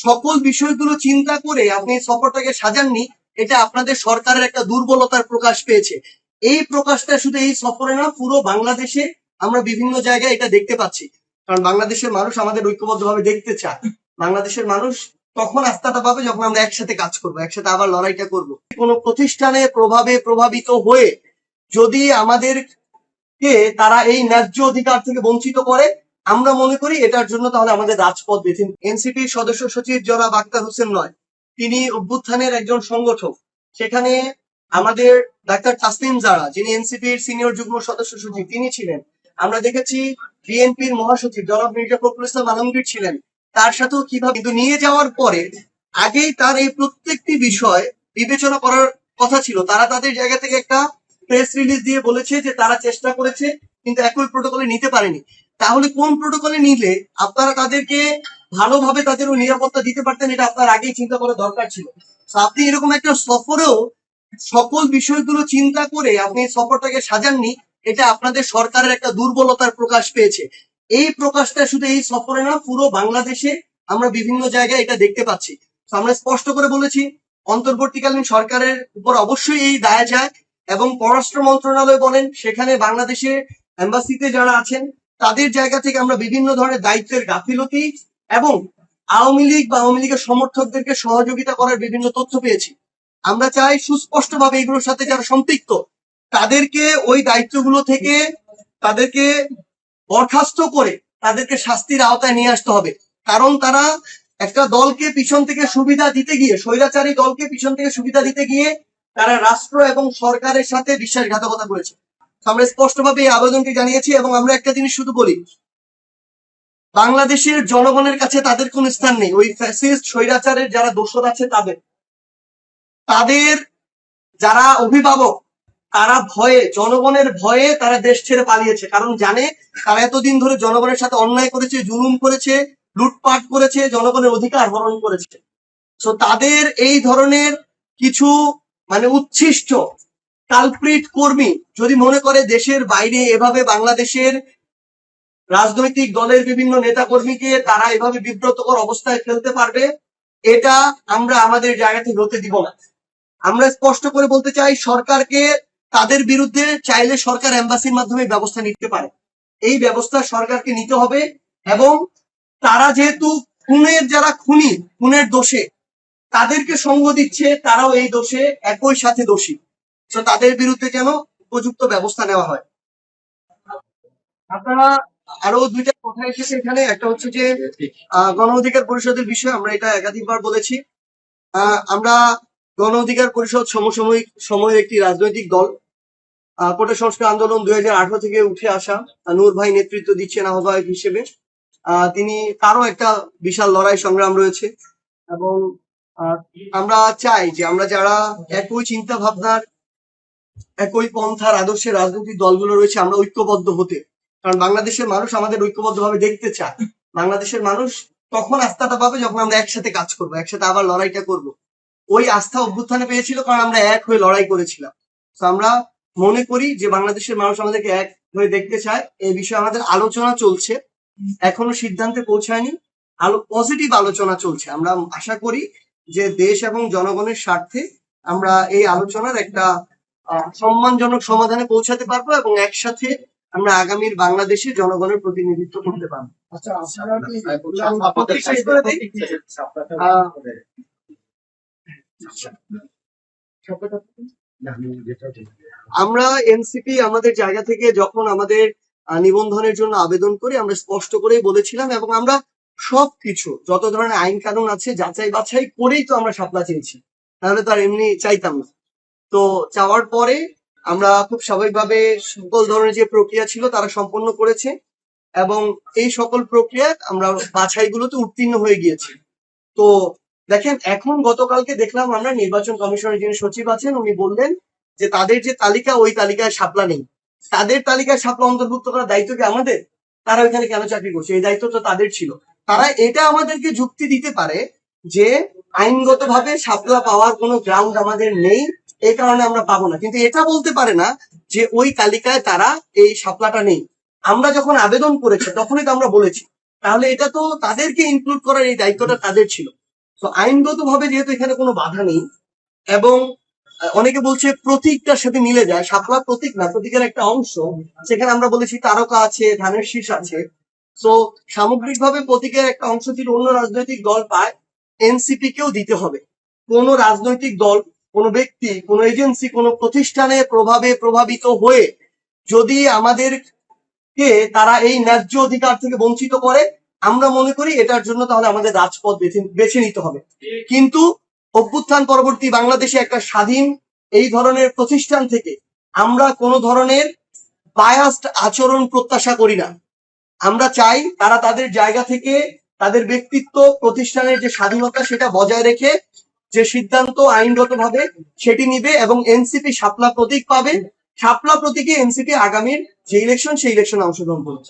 সকল বিষয়গুলো চিন্তা করে আপনি সফরটাকে সাজাননি, এটা আপনাদের সরকারের একটা দুর্বলতার প্রকাশ পেয়েছে। এই প্রকাশটা শুধু এই সফরে না, পুরো বাংলাদেশে আমরা বিভিন্ন জায়গায় এটা দেখতে পাচ্ছি। কারণ বাংলাদেশের মানুষ আমাদের ঐক্যবদ্ধভাবে দেখতে চায়। বাংলাদেশের মানুষ তখন আস্থাটা পাবে যখন আমরা একসাথে কাজ করব, একসাথে আবার লড়াইটা করব। কোনো প্রতিষ্ঠানে প্রভাবে প্রভাবিত হয়ে যদি আমাদেরকে তারা এই ন্যায্য অধিকার থেকে বঞ্চিত করে, আমরা মনে করি এটার জন্য তাহলে আমাদের রাজপথ বেছে। এনসিপির সদস্য সচিব জনাব আক্তার হোসেন নয়, তিনি অভ্যুত্থানের একজন সংগঠক। সেখানে আমাদের ডাক্তার তাসলিম জারা, যিনি এনসিপির সিনিয়র যুগ্ম সদস্য সচিব, তিনি ছিলেন। আমরা দেখেছি বিএনপির মহাসচিব জনাব মির্জা ফখরুল ইসলাম আলমগীর ছিলেন। তার সাথেও কিভাবে কিন্তু নিয়ে যাওয়ার পরে আগেই তার এই প্রত্যেকটি বিষয় বিবেচনা করার কথা ছিল। তারা তাদের জায়গা থেকে একটা প্রেস রিলিজ দিয়ে বলেছে যে তারা চেষ্টা করেছে কিন্তু একই প্রোটোকলে নিতে পারেনি। তাহলে কোন প্রোটোকলে নিলে আপনারা তাদেরকে ভালোভাবে তাদেরও নিরাপত্তা দিতে পারতেন, এটা আপনার আগেই চিন্তা করা দরকার ছিল। আপনি এরকম একটা সফরেও সকল বিষয়গুলো চিন্তা করে আপনি সফরটাকে সাজাননি, এটা আপনাদের সরকারের একটা দুর্বলতার প্রকাশ পেয়েছে। এই প্রকাশটা শুধু এই সফরে না, পুরো বাংলাদেশে আমরা বিভিন্ন জায়গায় এটা দেখতে পাচ্ছি। আমরা স্পষ্ট করে বলেছি অন্তর্বর্তীকালীন সরকারের উপর অবশ্যই এই দায় যায়, এবং পররাষ্ট্র মন্ত্রণালয় বলেন, সেখানে বাংলাদেশে এম্বাসিতে যারা আছেন তাদের জায়গা থেকে আমরা বিভিন্ন ধরনের দায়িত্বের গাফিলতি এবং আওয়ামী লীগ বা আওয়ামী লীগের সমর্থকদেরকে সহযোগিতা করার বিভিন্ন তথ্য পেয়েছি। আমরা চাই সুস্পষ্টভাবে এগুলোর সাথে যারা সম্পৃক্ত তাদেরকে ওই দায়িত্বগুলো থেকে তাদেরকে বরখাস্ত করে তাদেরকে শাস্তির আওতায় নিয়ে আসতে হবে। কারণ তারা একটা দলকে পিছন থেকে সুবিধা দিতে গিয়ে, স্বৈরাচারী দলকে পিছন থেকে সুবিধা দিতে গিয়ে তারা রাষ্ট্র এবং সরকারের সাথে বিশ্বাসঘাতকতা করেছে। আমরা স্পষ্টভাবে এই আবেদনটি জানিয়েছি, এবং আমরা একটা জিনিস শুধু বলি, বাংলাদেশের জনগণের কাছে তাদের কোন স্থান নেই। ওই ফ্যাসিস্ট স্বৈরাচারের যারা দোসর আছে তাদের যারা অভিভাবক, তারা ভয়ে, জনগণের ভয়ে তারা দেশ ছেড়ে পালিয়েছে। কারণ জানে তারা এতদিন ধরে জনগণের সাথে অন্যায় করেছে, জুলুম করেছে, লুটপাট করেছে, জনগণের অধিকার হরণ করেছে। তো তাদের এই ধরনের কিছু উচ্ছিষ্ট কালপ্রিট কর্মী যদি মনে করে দেশের বাইরে এভাবে বাংলাদেশের রাজনৈতিক দলের বিভিন্ন নেতা কর্মীকে তারা এভাবে বিব্রতকর অবস্থায় ফেলতে পারবে, এটা আমরা আমাদের জায়গা থেকে হতে দিব না। আমরা স্পষ্ট করে বলতে চাই, সরকারকে তাদের বিরুদ্ধে চাইলে সরকার এম্বাসির মাধ্যমে ব্যবস্থা নিতে পারে। এই ব্যবস্থা সরকারকে নিতে হবে, এবং তারা যেহেতু যারা খুনের দোষে তাদেরকে সঙ্গ দিচ্ছে, তারাও এই দোষে একই সাথে দোষী। তো তাদের বিরুদ্ধে যেন উপযুক্ত ব্যবস্থা নেওয়া হয়। আপনারা আরো দুইটা কথা এসেছে এখানে, একটা হচ্ছে যে গণ অধিকার পরিষদের বিষয়ে আমরা এটা একাধিকবার বলেছি। আমরা গণ অধিকার পরিষদ সমসাময়িক সময়ের একটি রাজনৈতিক দল। কোটা সংস্কার আন্দোলন 2018 থেকে উঠে আসা, নূর ভাই নেতৃত্ব দিচ্ছেন আহ্বায়ক হিসেবে। তিনি, তারও একটা বিশাল লড়াই সংগ্রাম রয়েছে, এবং আমরা চাই যে আমরা যারা একই চিন্তা ভাবনার, একই পন্থার আদর্শের রাজনৈতিক দলগুলো রয়েছে, আমরা ঐক্যবদ্ধ হতে। কারণ বাংলাদেশের মানুষ আমাদের ঐক্যবদ্ধভাবে দেখতে চায়। বাংলাদেশের মানুষ তখন আস্থাটা পাবে যখন আমরা একসাথে কাজ করব, একসাথে আবার লড়াইটা করব। ওই আস্থা অভ্যুত্থানে পেয়েছিল কারণ আমরা এক হয়ে লড়াই করেছিলাম। তো আমরা মনে করি যে বাংলাদেশের মানুষ আমাদেরকে এক হয়ে দেখতে চায়। এই বিষয়ে আমাদের আলোচনা চলছে, এখনো সিদ্ধান্তে পৌঁছায়নি, পজিটিভ আলোচনা চলছে। আমরা আশা করি যে দেশ এবং জনগণের স্বার্থে আমরা এই আলোচনার একটা সম্মানজনক সমাধানে পৌঁছাতে পারবো, এবং একসাথে আমরা আগামীর বাংলাদেশে জনগণের প্রতিনিধিত্ব করতে পারবো। আমরা এনসিপি আমাদের জায়গা থেকে যখন আমাদের নিবন্ধনের জন্য আবেদন করি, আমরা স্পষ্ট করেই বলেছিলাম, এবং আমরা সবকিছু যত ধরনের আইন কানুন আছে যাচাই বাছাই করেই তো আমরা শাপলা চেয়েছি, তাহলে তো আর এমনি চাইতাম না। তো চাওয়ার পরে আমরা খুব স্বাভাবিকভাবে সকল ধরনের যে প্রক্রিয়া ছিল তারা সম্পন্ন করেছে, এবং এই সকল প্রক্রিয়া আমরা বাছাইগুলোতে উত্তীর্ণ হয়ে গিয়েছি। তো দেখেন, এখন গতকালকে দেখলাম আমরা নির্বাচন কমিশনের যিনি সচিব আছেন উনি বললেন যে তাদের যে তালিকা, ওই তালিকায় শাপলা নেই। তাদের তালিকায় শাপলা অন্তর্ভুক্ত করার দায়িত্ব কি আমাদের? তারা ওইখানে কেন চাকরি করছে? এই দায়িত্ব তো তাদের ছিল। তারা এটা আমাদেরকে যুক্তি দিতে পারে যে আইনগতভাবে শাপলা পাওয়ার কোনো গ্রাউন্ড আমাদের নেই, এই কারণে আমরা পাবো না, কিন্তু এটা বলতে পারে না যে ওই তালিকায় তারা এই শাপলাটা নেই। আমরা যখন আবেদন করেছি তখনই তো আমরা বলেছি তাহলে এটা তো তাদেরকে ইনক্লুড করার এই দায়িত্বটা তাদের ছিল। তো আইনগতভাবে যেহেতু এখানে কোনো বাধা নেই, এবং অনেকে বলছে প্রতীকটার সাথে মিলে যায়, শাপলা প্রতীক না, প্রতীকের একটা অংশ, সেখানে আমরা বলেছি তারকা আছে, ধানের শীষ আছে। তো সামগ্রিকভাবে প্রতীকের একটা অংশ যদি অন্য রাজনৈতিক দল পায়, এনসিপি কেও দিতে হবে। কোন রাজনৈতিক দল, কোন ব্যক্তি, কোন এজেন্সি, কোন প্রতিষ্ঠানের প্রভাবে প্রভাবিত হয়ে যদি আমাদেরকে তারা এই ন্যায্য অধিকার থেকে বঞ্চিত করে, আমরা মনে করি এটার জন্য তাহলে আমাদের রাজপথ বেছে নিতে হবে। কিন্তু অভ্যুত্থান পরবর্তী বাংলাদেশে একটা স্বাধীন এই ধরনের প্রতিষ্ঠান থেকে আমরা কোনো ধরনের বায়াসড আচরণ প্রত্যাশা করি না। আমরা চাই তারা তাদের জায়গা থেকে তাদের ব্যক্তিত্ব, প্রতিষ্ঠানের যে স্বাধীনতা সেটা বজায় রেখে যে সিদ্ধান্ত আইনগতভাবে সেটি নিবে, এবং এনসিপি শাপলা প্রতীক পাবে। শাপলা প্রতীকে এনসিপি আগামীর যে ইলেকশন সেই ইলেকশনে অংশগ্রহণ করবে।